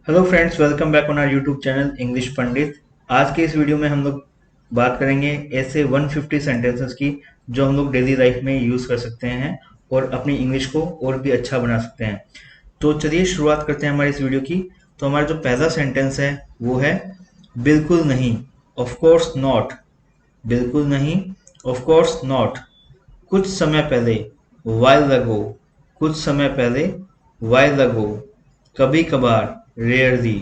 Hello friends, welcome back on our YouTube channel English Pandit. आज के इस वीडियो में हम लोग बात करेंगे ऐसे 150 सेंटेंसेस की जो हम लोग डेली लाइफ में यूज़ कर सकते हैं और अपनी इंग्लिश को और भी अच्छा बना सकते हैं। तो चलिए शुरुआत करते हैं हमारी इस वीडियो की। तो हमारा जो पहला सेंटेंस है वो है बिल्कुल नहीं, ऑफ कोर्स नॉट। बिल्कुल नहीं, ऑफ कोर्स नॉट। कुछ समय पहले, while ago। कुछ समय पहले, while ago। कभी कभार, rarely।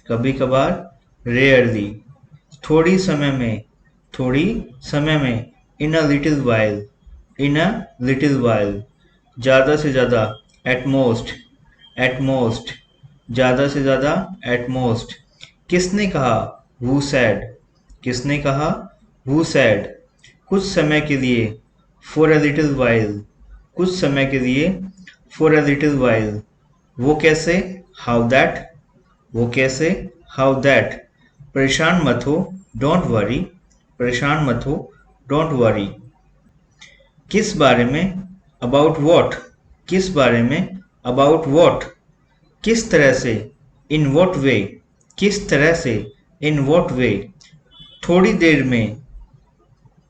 कभी कभार, rarely। थोड़ी समय में, थोड़ी समय में, in a little while। in a little while। ज़्यादा से ज़्यादा, at most। at most। ज़्यादा से ज़्यादा, at most। किसने कहा, who said। किसने कहा, who said। कुछ समय के लिए, for a little while। कुछ समय के लिए, for a little while। वो कैसे, how that। वो कैसे, how that। परेशान मत हो, don't worry। परेशान मत हो, don't worry। किस बारे में, about what। किस बारे में, about what। किस तरह से, in what way। किस तरह से, in what way। थोड़ी देर में,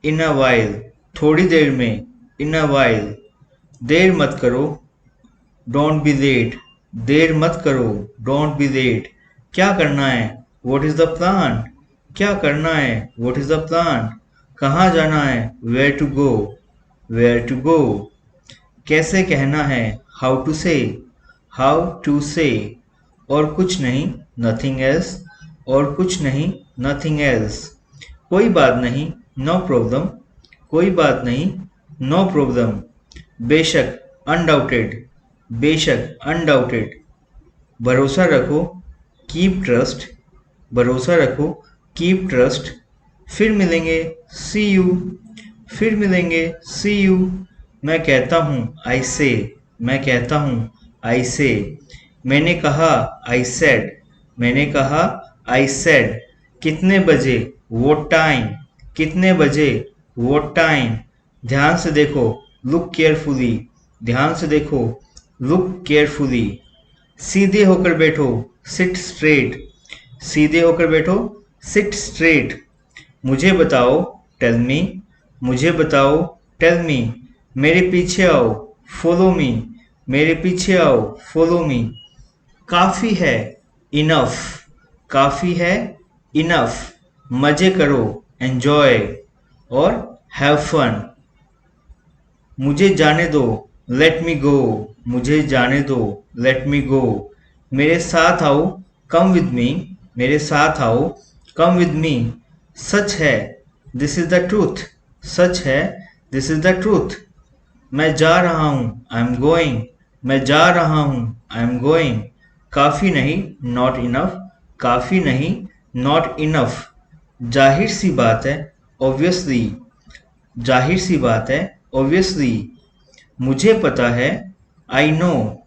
in a while। थोड़ी देर में, in a while। देर मत करो, डोंट बी लेट। देर मत करो, डोंट बी लेट। क्या करना है, वॉट इज द प्लान। क्या करना है, वॉट इज द प्लान। कहाँ जाना है, where to go. Where to go. कैसे कहना है, how to say. How to say. और कुछ नहीं, नथिंग एल्स। और कुछ नहीं, नथिंग एल्स। कोई बात नहीं, नो प्रॉब्लम। कोई बात नहीं, नो प्रॉब्लम। बेशक, अनडाउटेड। बेशक, अनडाउटेड। भरोसा रखो, कीप ट्रस्ट। भरोसा रखो, कीप ट्रस्ट। फिर मिलेंगे, सी यू। फिर मिलेंगे, सी यू। मैं कहता हूँ, आई से। मैं कहता हूँ, आई से। मैंने कहा, आई सेड। मैंने कहा, आई सेड। कितने बजे, व्हाट टाइम। कितने बजे, व्हाट टाइम। ध्यान से देखो, लुक केयरफुली। ध्यान से देखो, लुक केयरफुली। सीधे होकर बैठो, सिट स्ट्रेट। सीधे होकर बैठो, सिट स्ट्रेट। मुझे बताओ, टेल मी। मुझे बताओ, टेल मी। मेरे पीछे आओ, फॉलो मी। मेरे पीछे आओ, फॉलो मी। काफी है, इनफ। काफी है, इनफ। मजे करो, एंजॉय। और हैव फन। मुझे जाने दो, लेट मी गो। मुझे जाने दो, लेट मी गो। मेरे साथ आओ, कम विद मी। मेरे साथ आओ, कम विद मी। सच है, दिस इज द ट्रूथ। सच है, दिस इज द ट्रूथ। मैं जा रहा हूँ, आई एम गोइंग। मैं जा रहा हूँ, आई एम गोइंग। काफी नहीं, नॉट इनफ। काफी नहीं, नॉट इनफ। जाहिर सी बात है, ऑब्वियसली। जाहिर सी बात है, ऑब्वियसली। मुझे पता है, आई नो।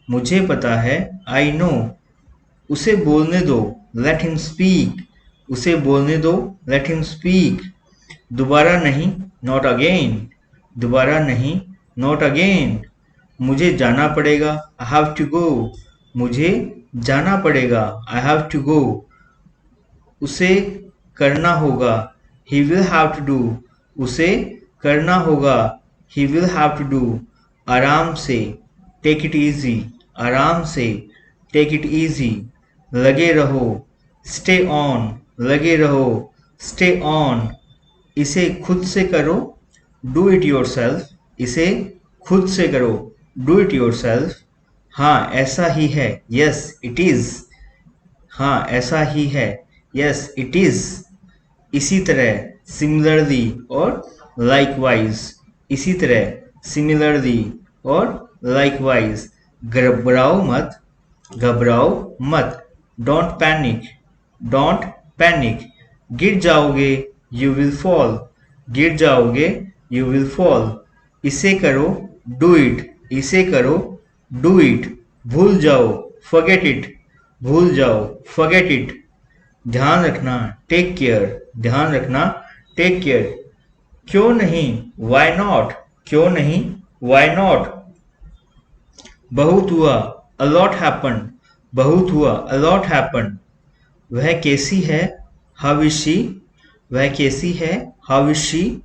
मुझे पता है, आई नो। उसे बोलने दो, लेट हिम स्पीक। उसे बोलने दो, लेट हिम स्पीक। दोबारा नहीं, नॉट अगेन। दोबारा नहीं, नॉट अगेन। मुझे जाना पड़ेगा, आई हैव टू गो। मुझे जाना पड़ेगा, आई हैव टू गो। उसे करना होगा, he will have to do. उसे करना होगा, he will have to do. आराम से, टेक इट इजी। आराम से, टेक इट इजी। लगे रहो, स्टे ऑन। लगे रहो, स्टे ऑन। इसे खुद से करो, डू इट योर सेल्फ। इसे खुद से करो, डू इट योर सेल्फ। हाँ ऐसा ही है, यस इट इज। हाँ ऐसा ही है, यस इट इज। इसी तरह, सिमिलरली और लाइकवाइज। इसी तरह, सिमिलरली और लाइकवाइज। घबराओ मत। घबराओ मत। Don't panic. Don't panic. गिर जाओगे, यू विल फॉल। गिर जाओगे, यू विल फॉल। इसे करो, डू इट। इसे करो, डू इट। भूल जाओ, फॉरगेट इट। भूल जाओ, फॉरगेट इट। ध्यान रखना, टेक केयर। ध्यान रखना, टेक केयर। क्यों नहीं, वाई नॉट। क्यों नहीं, वाई नॉट। बहुत हुआ, a lot happened। बहुत हुआ, a lot happened. वह कैसी है, how is she? वह कैसी है, how is she?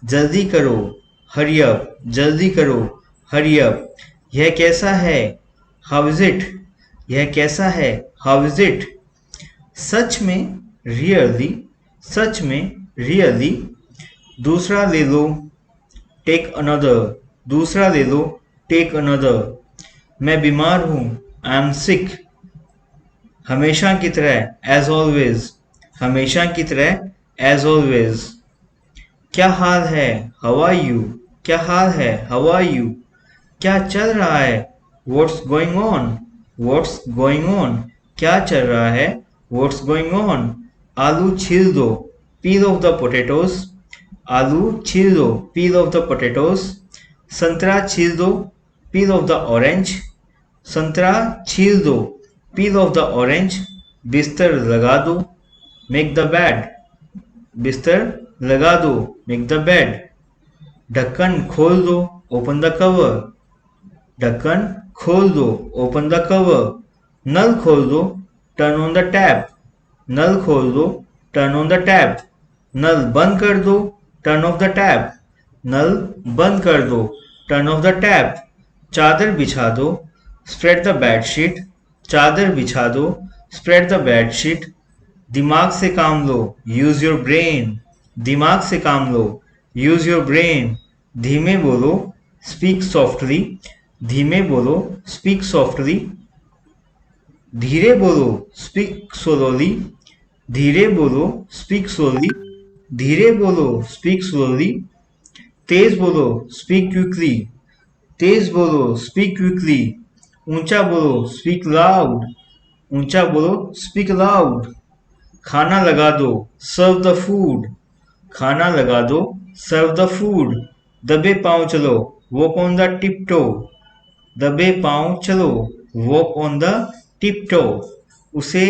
जल्दी करो, hurry up. जल्दी करो, hurry up. यह कैसा है, how is it? यह कैसा है, how is it? सच में, really. सच में, really. दूसरा ले लो, take another. दूसरा ले लो, take another. मैं बीमार हूँ, I am sick. हमेशा की तरह, as always. हमेशा की तरह, as always. क्या हाल है, how are you? क्या हाल है, how are you? क्या चल रहा है, what's going on? What's going on? क्या चल रहा है, what's going on? आलू छील दो, peel off the potatoes. आलू छील दो, peel off the potatoes. संतरा छील दो, peel off the orange. संतरा छील दो, peel off the orange. बिस्तर लगा दो, make the bed. बिस्तर लगा दो, make the bed. ढक्कन खोल दो, open the cover. ढक्कन खोल दो, open the cover. नल खोल दो, turn on the tap. नल खोल दो, turn on the tap. नल बंद कर दो, turn off the tap. नल बंद कर दो, turn off the tap. चादर बिछा दो, spread the bed sheet. चादर बिछा दो, spread the bed sheet. दिमाग से काम लो, use your brain. दिमाग से काम लो, use your brain. धीमे बोलो, speak softly. धीमे बोलो, speak softly. धीरे बोलो, speak slowly. धीरे बोलो, speak slowly. धीरे बोलो, speak slowly. तेज बोलो, speak quickly. तेज बोलो, speak quickly. ऊंचा बोलो, speak loud. ऊंचा बोलो, speak loud. खाना लगा दो, serve the food. खाना लगा दो, serve the food. दबे पांव चलो, walk on the tiptoe. दबे पांव चलो, walk on the tiptoe. उसे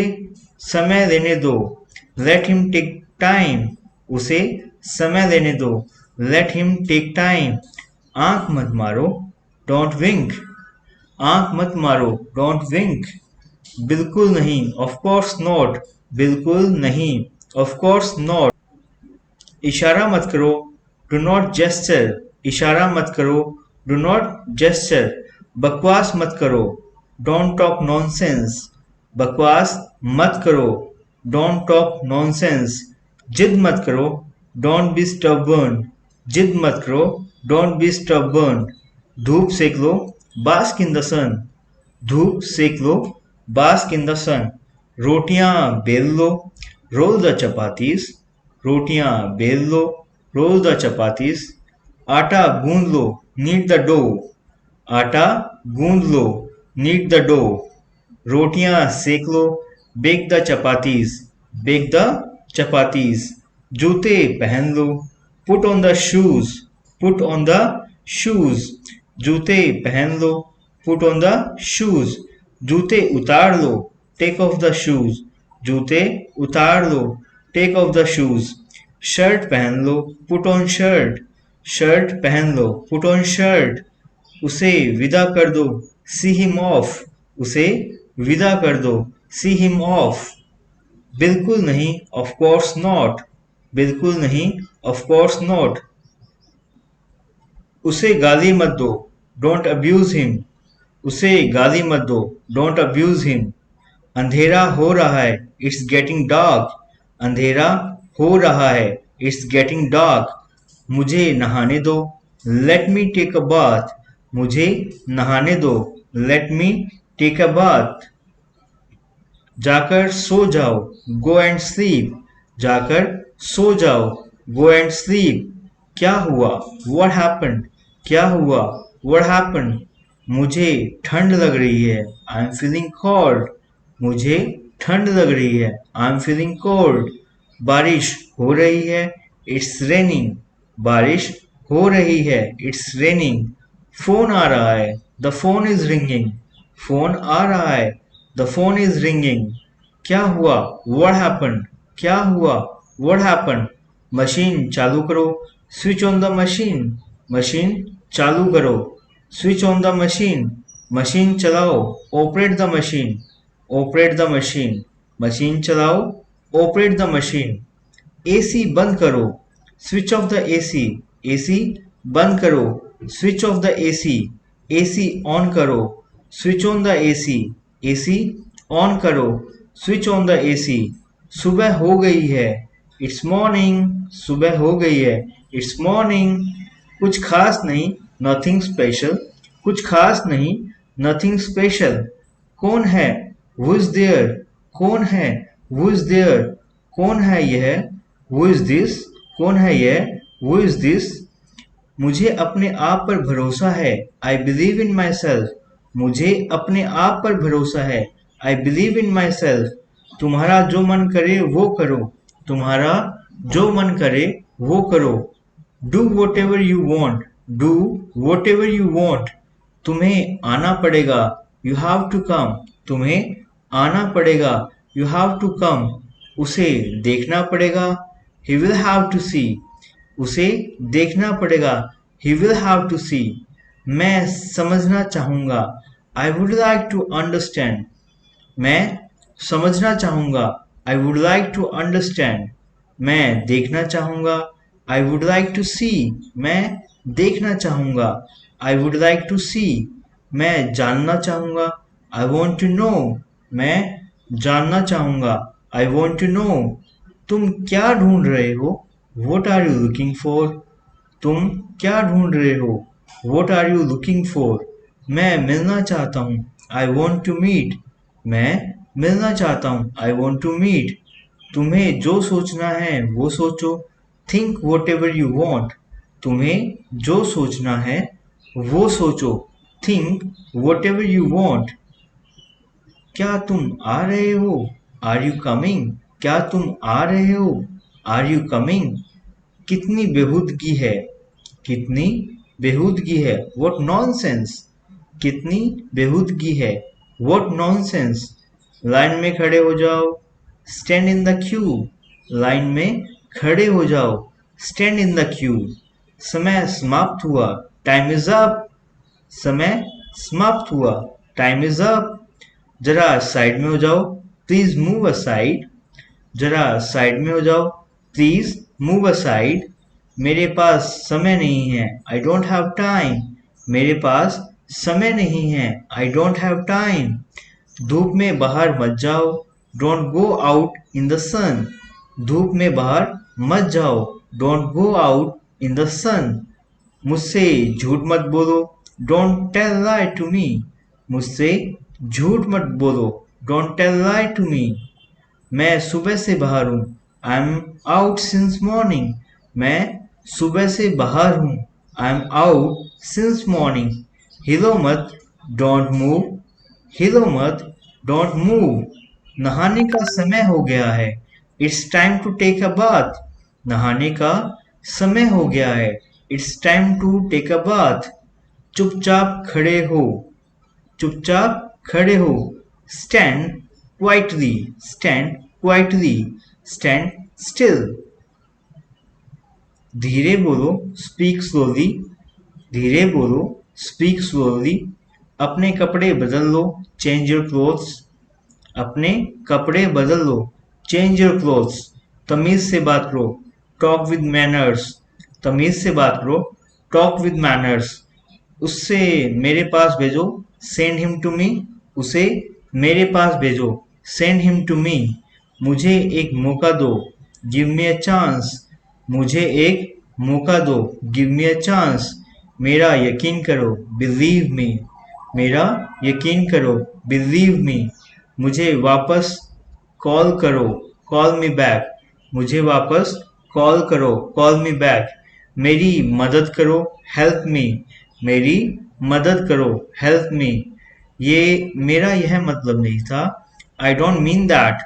समय लेने दो, let him take time. उसे समय लेने दो, let him take time. आंख मत मारो, don't wink. आंख मत मारो, don't wink. बिल्कुल नहीं, of course not. बिल्कुल नहीं, of course not. इशारा मत करो, do not gesture. इशारा मत करो, do not gesture. बकवास मत करो, don't talk nonsense. बकवास मत करो, don't talk nonsense. जिद मत करो, don't be stubborn. जिद मत करो, don't be stubborn. धूप सेक लो, bask in the sun. धूप सेक लो, bask in the sun. रोटियां बेल लो, roll the chapatis. रोटियां बेल लो, roll the chapatis. आटा गूंद लो, knead the dough. आटा गूंद लो, knead the dough. रोटियां सेक लो, bake the chapatis. bake the chapatis. जूते पहन लो, put on the shoes. put on the shoes. जूते पहन लो, put on the shoes. जूते उतार लो, take off the shoes. जूते उतार लो, take off the shoes. Shirt पहन लो, put on shirt. शर्ट पहन लो, put on shirt. उसे विदा कर दो, see him off. उसे विदा कर दो, see him off. बिल्कुल नहीं, of course not. बिल्कुल नहीं, of course not. उसे गाली मत दो, don't abuse him. उसे गाली मत दो, don't abuse him. अंधेरा हो रहा है, it's getting dark. अंधेरा हो रहा है, it's getting dark. मुझे नहाने दो, let me take a bath. मुझे नहाने दो, let me take a bath. जाकर सो जाओ, go and sleep. जाकर सो जाओ, go and sleep. क्या हुआ, what happened? क्या हुआ, what happened? मुझे ठंड लग रही है, I am feeling cold. मुझे ठंड लग रही है, I am feeling cold. बारिश हो रही है, it's raining. बारिश हो रही है, it's raining. फोन आ रहा है, the phone is ringing. Phone आ रहा है, the phone is ringing. क्या हुआ, what happened? क्या हुआ, what happened? मशीन चालू करो, switch on the machine. Machine चालू करो, switch on the machine. Machine चलाओ, operate the machine. Operate the machine, machine चलाओ, ऑपरेट द मशीन। एसी बंद करो, switch off the AC, AC बंद करो, switch off the AC, AC on करो, switch on the AC, AC on करो, switch on the AC. सुबह हो गई है, इट्स मॉर्निंग, सुबह हो गई है, इट्स मॉर्निंग। कुछ खास नहीं, नथिंग स्पेशल, कुछ खास नहीं, नथिंग स्पेशल। कौन है, हु इज देयर, कौन है, हु इज देयर, कौन है यह, हु इज दिस, कौन है यह, हु इज दिस। मुझे अपने आप पर भरोसा है, I believe in my self, मुझे अपने आप पर भरोसा है, I believe in my self. तुम्हारा जो मन करे वो करो, तुम्हारा जो मन करे वो करो। Do what ever you want, do what ever you want. तुम्हें आना पड़ेगा, यू हैव टू कम, तुम्हें आना पड़ेगा, यू हैव टू कम। उसे देखना पड़ेगा, ही विल हैव टू सी, उसे देखना पड़ेगा, he will have to see। मैं समझना चाहूंगा, I would like to understand, मैं समझना चाहूंगा, I would like to understand। मैं देखना चाहूंगा, I would like to see, मैं देखना चाहूंगा, I would like to see। मैं जानना चाहूंगा, I want to know, मैं जानना चाहूंगा, I want to know। तुम क्या ढूंढ रहे हो, What are you looking for, तुम क्या ढूंढ रहे हो, What are you looking for। मैं मिलना चाहता हूँ, I want to meet, मैं मिलना चाहता हूँ, I want to meet। तुम्हें जो सोचना है वो सोचो, Think whatever you want, तुम्हें जो सोचना है वो सोचो, Think whatever you want। क्या तुम आ रहे हो, Are you coming, क्या तुम आ रहे हो, Are you coming। कितनी बेहूदगी है, कितनी बेहूदगी है, What nonsense, कितनी बेहूदगी है, What nonsense। लाइन में खड़े हो जाओ, Stand in the queue, line में खड़े हो जाओ, Stand in the queue। समय समाप्त हुआ, Time is up, समय समाप्त हुआ, Time is up। जरा साइड में हो जाओ, Please move aside, जरा साइड में हो जाओ, Please move aside। मेरे पास समय नहीं है, I don't have time, मेरे पास समय नहीं है, I don't have time। धूप में बाहर मत जाओ, Don't go out in the sun, धूप में बाहर मत जाओ, Don't go out in the sun। मुझसे झूठ मत बोलो, Don't tell lie to me, मुझसे झूठ मत बोलो, Don't tell lie to me। मैं सुबह से बाहर हूँ, I am out since morning, मैं सुबह से बाहर हूँ, I am out since morning. हिलो मत, डोंट मूव, हिलो मत, डोंट मूव। नहाने का समय हो गया है, it's time to take a bath, नहाने का समय हो गया है, it's time to take a bath. चुपचाप खड़े हो, चुपचाप खड़े हो, stand quietly, stand quietly, stand still. धीरे बोलो, स्पीक स्लोली, धीरे बोलो, स्पीक स्लोली। अपने कपड़े बदल लो, चेंज योर क्लोथ्स, अपने कपड़े बदल लो, चेंज योर क्लोथ्स। तमीज से बात करो, टॉक विद मैनर्स, तमीज से बात करो, टॉक विद मैनर्स। उससे मेरे पास भेजो, सेंड हिम टू मी, उसे मेरे पास भेजो, सेंड हिम टू मी। मुझे एक मौका दो, गिव मी अ चांस, मुझे एक मौका दो, गिव मी अ चांस। मेरा यकीन करो, बिलीव मी, मेरा यकीन करो, बिलीव मी। मुझे वापस कॉल करो, कॉल मी बैक, मुझे वापस कॉल करो, कॉल मी बैक। मेरी मदद करो, हेल्प मी, मेरी मदद करो, हेल्प मी। ये मेरा यह मतलब नहीं था, आई डोंट मीन दैट,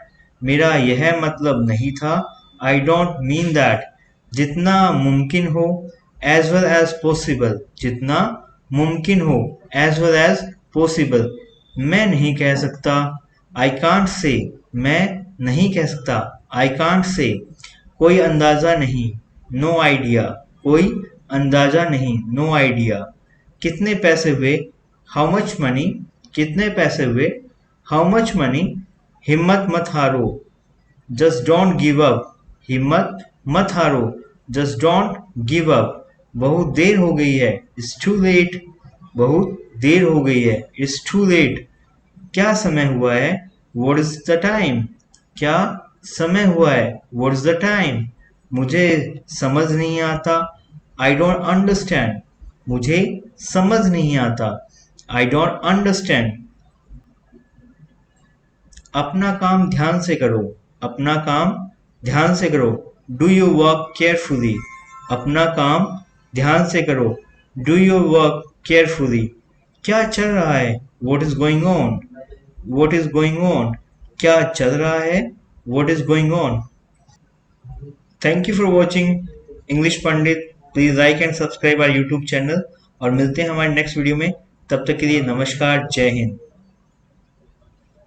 मेरा यह मतलब नहीं था, आई डोंट मीन दैट। जितना मुमकिन हो, एज वेल एज पॉसिबल, जितना मुमकिन हो, एज वेल एज पॉसिबल। मैं नहीं कह सकता, आई कांट से, मैं नहीं कह सकता, आई कांट से। कोई अंदाजा नहीं, नो आइडिया, कोई अंदाजा नहीं, नो आइडिया। कितने पैसे हुए, हाउ मच मनी, कितने पैसे हुए, हाउ मच मनी? हिम्मत मत हारो, जस्ट डोंट गिव अप। हिम्मत मत हारो, जस्ट डोंट गिव अप। बहुत देर हो गई है, इट्स टू लेट। बहुत देर हो गई है, इट्स टू लेट। क्या समय हुआ है? What is the time? क्या समय हुआ है? What is the time? मुझे समझ नहीं आता, आई डोंट अंडरस्टैंड। मुझे समझ नहीं आता, आई डोंट अंडरस्टैंड। अपना काम ध्यान से करो, अपना काम ध्यान से करो। Do your work carefully. अपना काम ध्यान से करो, डू योर वर्क केयरफुली। क्या चल रहा है? What is going on? What is going on? क्या चल रहा है? What is going on? Thank you for watching English Pandit. Please like and subscribe our YouTube channel और मिलते हैं हमारे नेक्स्ट वीडियो में। तब तक के लिए नमस्कार, जय हिंद।